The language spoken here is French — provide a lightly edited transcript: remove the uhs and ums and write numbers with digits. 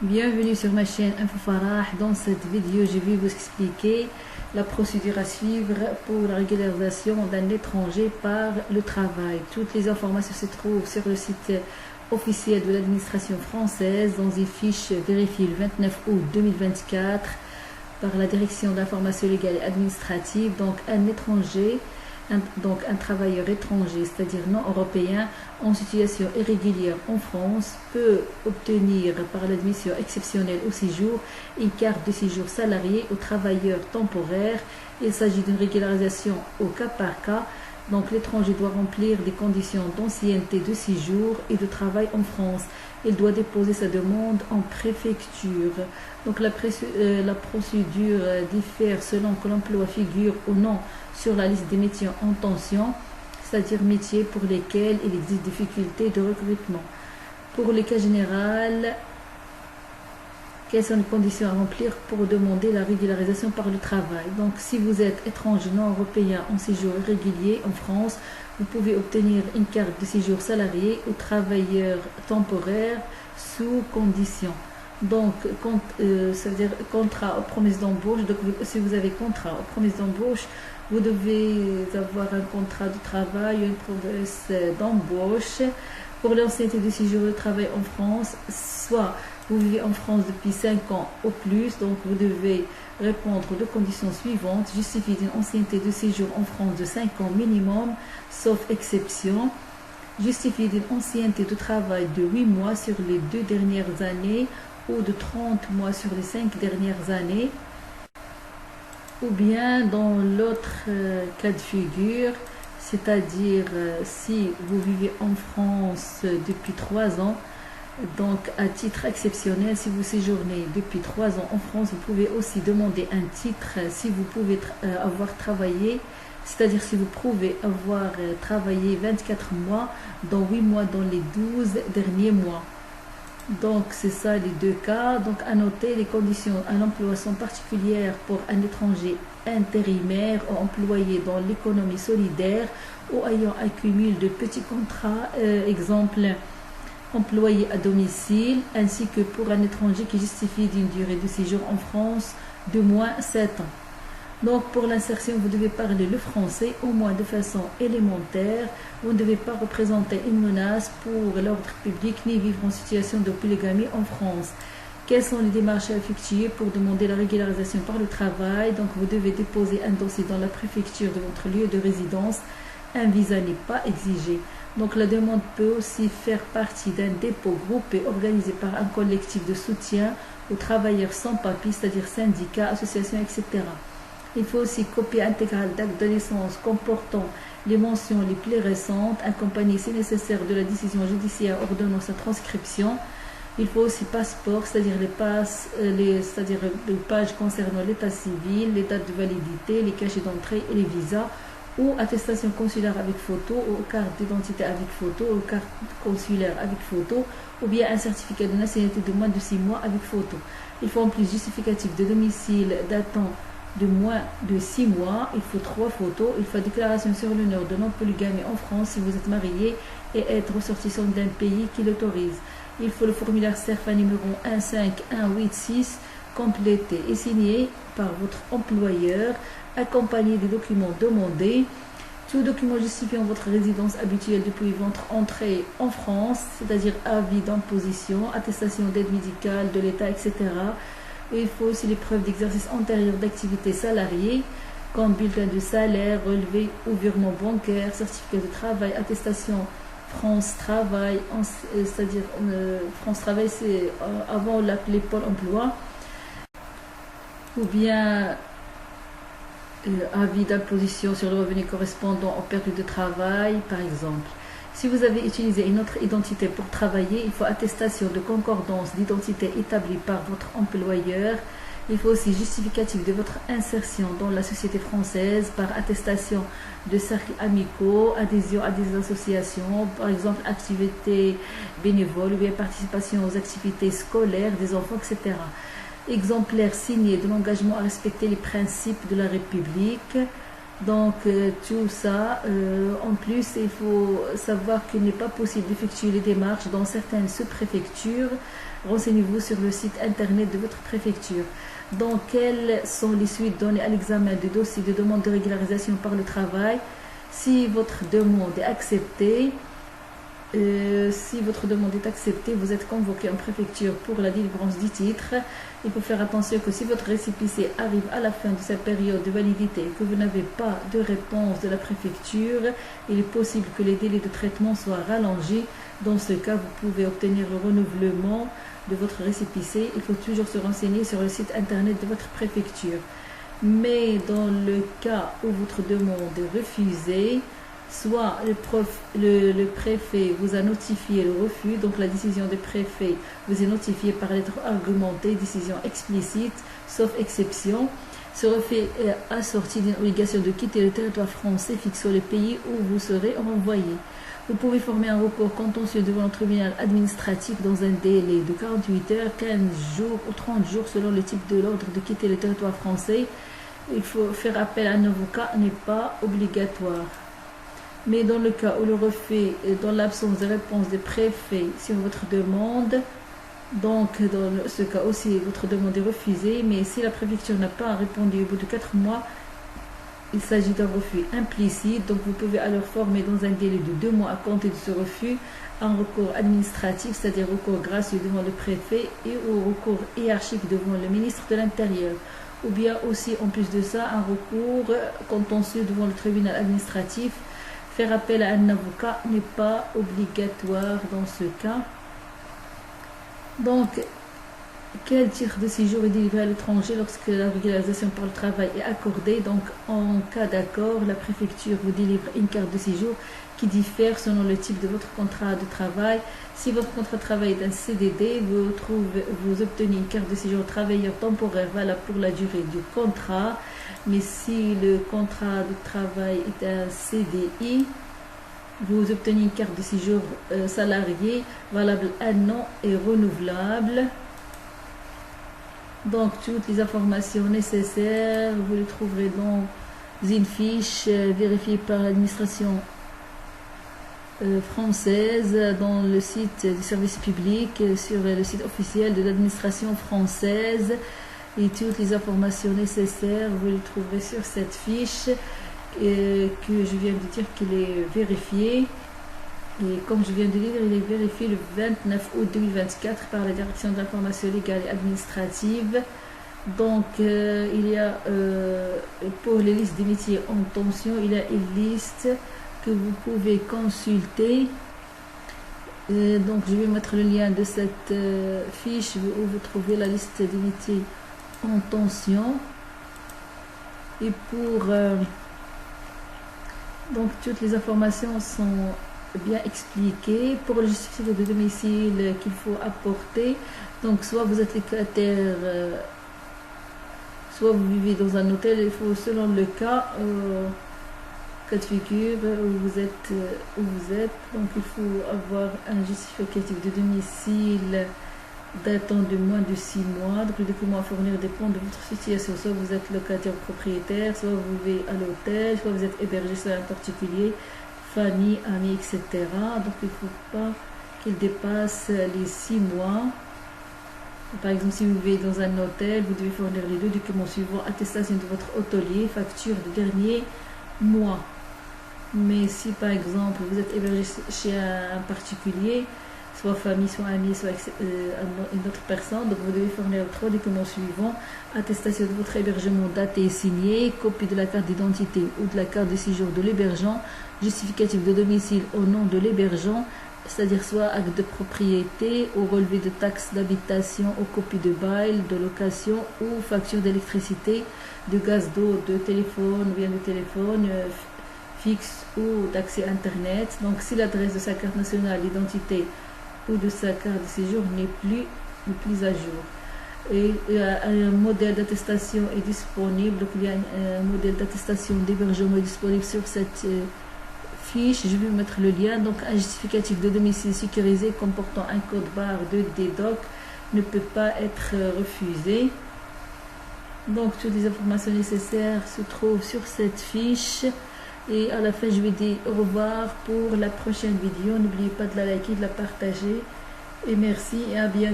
Bienvenue sur ma chaîne Info Farah. Dans cette vidéo, je vais vous expliquer la procédure à suivre pour la régularisation d'un étranger par le travail. Toutes les informations se trouvent sur le site officiel de l'administration française dans une fiche vérifiée le 29 août 2024 par la direction d'information légale et administrative. Donc un étranger, un travailleur étranger, c'est-à-dire non européen, en situation irrégulière en France, peut obtenir par l'admission exceptionnelle au séjour une carte de séjour salarié aux travailleurs temporaires. Il s'agit d'une régularisation au cas par cas. Donc l'étranger doit remplir des conditions d'ancienneté de séjour et de travail en France. Il doit déposer sa demande en préfecture. Donc la procédure diffère selon que l'emploi figure ou non sur la liste des métiers en tension, c'est-à-dire métiers pour lesquels il existe difficulté de recrutement. Pour le cas général, quelles sont les conditions à remplir pour demander la régularisation par le travail? Donc, si vous êtes étranger non européen en séjour irrégulier en France, vous pouvez obtenir une carte de séjour salarié aux travailleurs temporaires sous condition. Donc, ça veut dire contrat aux promesses d'embauche. Donc, si vous avez contrat aux promesses d'embauche, vous devez avoir un contrat de travail, une promesse d'embauche. Pour l'ancienneté de séjour de travail en France, soit vous vivez en France depuis 5 ans ou plus, donc vous devez répondre aux conditions suivantes: justifier d'une ancienneté de séjour en France de 5 ans minimum, sauf exception; justifier d'une ancienneté de travail de 8 mois sur les 2 dernières années ou de 30 mois sur les 5 dernières années. Ou bien dans l'autre cas de figure, c'est-à-dire si vous vivez en France depuis 3 ans, donc à titre exceptionnel, si vous séjournez depuis 3 ans en France, vous pouvez aussi demander un titre si vous pouvez avoir travaillé, c'est-à-dire si vous pouvez avoir travaillé 24 mois, dans 8 mois dans les 12 derniers mois. Donc c'est ça les deux cas. Donc à noter, les conditions à l'emploi sont particulières pour un étranger intérimaire ou employé dans l'économie solidaire ou ayant un cumul de petits contrats, exemple employé à domicile, ainsi que pour un étranger qui justifie d'une durée de séjour en France de moins 7 ans. Donc pour l'insertion, vous devez parler le français au moins de façon élémentaire. Vous ne devez pas représenter une menace pour l'ordre public ni vivre en situation de polygamie en France. Quelles sont les démarches à effectuer pour demander la régularisation par le travail? Donc vous devez déposer un dossier dans la préfecture de votre lieu de résidence. Un visa n'est pas exigé. Donc la demande peut aussi faire partie d'un dépôt groupé organisé par un collectif de soutien aux travailleurs sans papier, c'est-à-dire syndicats, associations, etc. Il faut aussi copie intégrale d'acte de naissance comportant les mentions les plus récentes, accompagnées si nécessaire de la décision judiciaire ordonnant sa transcription. Il faut aussi passeport, c'est-à-dire les pages concernant l'état civil, les dates de validité, les cachets d'entrée et les visas, ou attestation consulaire avec photo, ou carte d'identité avec photo, ou carte consulaire avec photo, ou bien un certificat de nationalité de moins de 6 mois avec photo. Il faut en plus justificatif de domicile datant de moins de 6 mois, il faut 3 photos, il faut déclaration sur l'honneur de non-polygamie en France si vous êtes marié et être ressortissant d'un pays qui l'autorise. Il faut le formulaire CERFA numéro 15186 complété et signé par votre employeur, accompagné des documents demandés. Tout document justifiant votre résidence habituelle depuis votre entrée en France, c'est-à-dire avis d'imposition, attestation d'aide médicale de l'État, etc. Et il faut aussi les preuves d'exercice antérieur d'activité salariée, comme bulletin de salaire, relevé ou virement bancaire, certificat de travail, attestation France Travail, c'est-à-dire France Travail, c'est avant on l'appelait Pôle Emploi, ou bien avis d'imposition sur le revenu correspondant aux périodes de travail, par exemple. Si vous avez utilisé une autre identité pour travailler, il faut attestation de concordance d'identité établie par votre employeur. Il faut aussi justificatif de votre insertion dans la société française par attestation de cercles amicaux, adhésion à des associations, par exemple activités bénévoles ou bien participation aux activités scolaires des enfants, etc. Exemplaire signé de l'engagement à respecter les principes de la République. Donc tout ça, en plus il faut savoir qu'il n'est pas possible d'effectuer les démarches dans certaines sous-préfectures. Renseignez-vous sur le site internet de votre préfecture. Donc quelles sont les suites données à l'examen du dossier de demande de régularisation par le travail? Si votre demande est acceptée, vous êtes convoqué en préfecture pour la délivrance du titre. Il faut faire attention que si votre récépissé arrive à la fin de sa période de validité et que vous n'avez pas de réponse de la préfecture, il est possible que les délais de traitement soient rallongés. Dans ce cas, vous pouvez obtenir le renouvellement de votre récépissé. Il faut toujours se renseigner sur le site internet de votre préfecture. Mais dans le cas où votre demande est refusée, soit le préfet vous a notifié le refus, donc la décision du préfet vous est notifiée par lettre argumentée, décision explicite, sauf exception. Ce refus est assorti d'une obligation de quitter le territoire français fixant le pays où vous serez renvoyé. Vous pouvez former un recours contentieux devant le tribunal administratif dans un délai de 48 heures, 15 jours ou 30 jours selon le type de l'ordre de quitter le territoire français. Il faut faire appel à un avocat, n'est pas obligatoire. Mais dans le cas où le refus est dans l'absence de réponse des préfets sur votre demande, donc dans ce cas aussi votre demande est refusée, mais si la préfecture n'a pas répondu au bout de 4 mois, il s'agit d'un refus implicite, donc vous pouvez alors former dans un délai de 2 mois à compter de ce refus un recours administratif, c'est-à-dire recours gracieux devant le préfet et au recours hiérarchique devant le ministre de l'Intérieur. Ou bien aussi, en plus de ça, un recours contentieux devant le tribunal administratif. Faire appel à un avocat n'est pas obligatoire dans ce cas. Donc, quel titre de séjour est délivré à l'étranger lorsque la régularisation par le travail est accordée? Donc, en cas d'accord, la préfecture vous délivre une carte de séjour qui diffère selon le type de votre contrat de travail. Si votre contrat de travail est un CDD, vous obtenez une carte de séjour travailleur temporaire valable pour la durée du contrat. Mais si le contrat de travail est un CDI, vous obtenez une carte de séjour salarié valable 1 an et renouvelable. Donc toutes les informations nécessaires, vous les trouverez dans une fiche vérifiée par l'administration française dans le site du service public, sur le site officiel de l'administration française. Et toutes les informations nécessaires, vous les trouverez sur cette fiche que je viens de dire qu'il est vérifié. Et comme je viens de lire, il est vérifié le 29 août 2024 par la Direction de l'information légale et administrative. Donc, il y a, pour les listes des métiers en tension, il y a une liste que vous pouvez consulter. Donc, je vais mettre le lien de cette fiche où vous trouvez la liste des métiers en tension. Et pour... donc, toutes les informations sont bien expliquées. Pour le justificatif de domicile qu'il faut apporter, donc soit vous êtes locataire, soit vous vivez dans un hôtel, il faut selon le cas de figure où vous êtes, donc il faut avoir un justificatif de domicile datant de moins de 6 mois. Donc le document à fournir dépend de votre situation, soit vous êtes locataire ou propriétaire, soit vous vivez à l'hôtel, soit vous êtes hébergé sur un particulier, famille, amis, etc. Donc il ne faut pas qu'il dépasse les 6 mois. Par exemple, si vous vivez dans un hôtel, vous devez fournir les 2 documents suivants: attestation de votre hôtelier, facture de dernier mois. Mais si par exemple vous êtes hébergé chez un particulier, soit famille, soit ami, soit une autre personne, donc vous devez fournir 3 documents suivants: attestation de votre hébergement datée et signée, copie de la carte d'identité ou de la carte de séjour de l'hébergeant, justificatif de domicile au nom de l'hébergeant, c'est-à-dire soit acte de propriété ou relevé de taxes d'habitation ou copie de bail, de location ou facture d'électricité, de gaz, d'eau, de téléphone ou bien de téléphone fixe ou d'accès internet. Donc si l'adresse de sa carte nationale d'identité ou de sa carte de séjour n'est plus à jour. Et un modèle d'attestation est disponible, donc il y a un modèle d'attestation d'hébergement disponible sur cette fiche, je vais mettre le lien. Donc un justificatif de domicile sécurisé comportant un code barre de DDoC ne peut pas être refusé. Donc toutes les informations nécessaires se trouvent sur cette fiche. Et à la fin, je vous dis au revoir pour la prochaine vidéo. N'oubliez pas de la liker, de la partager. Et merci et à bientôt.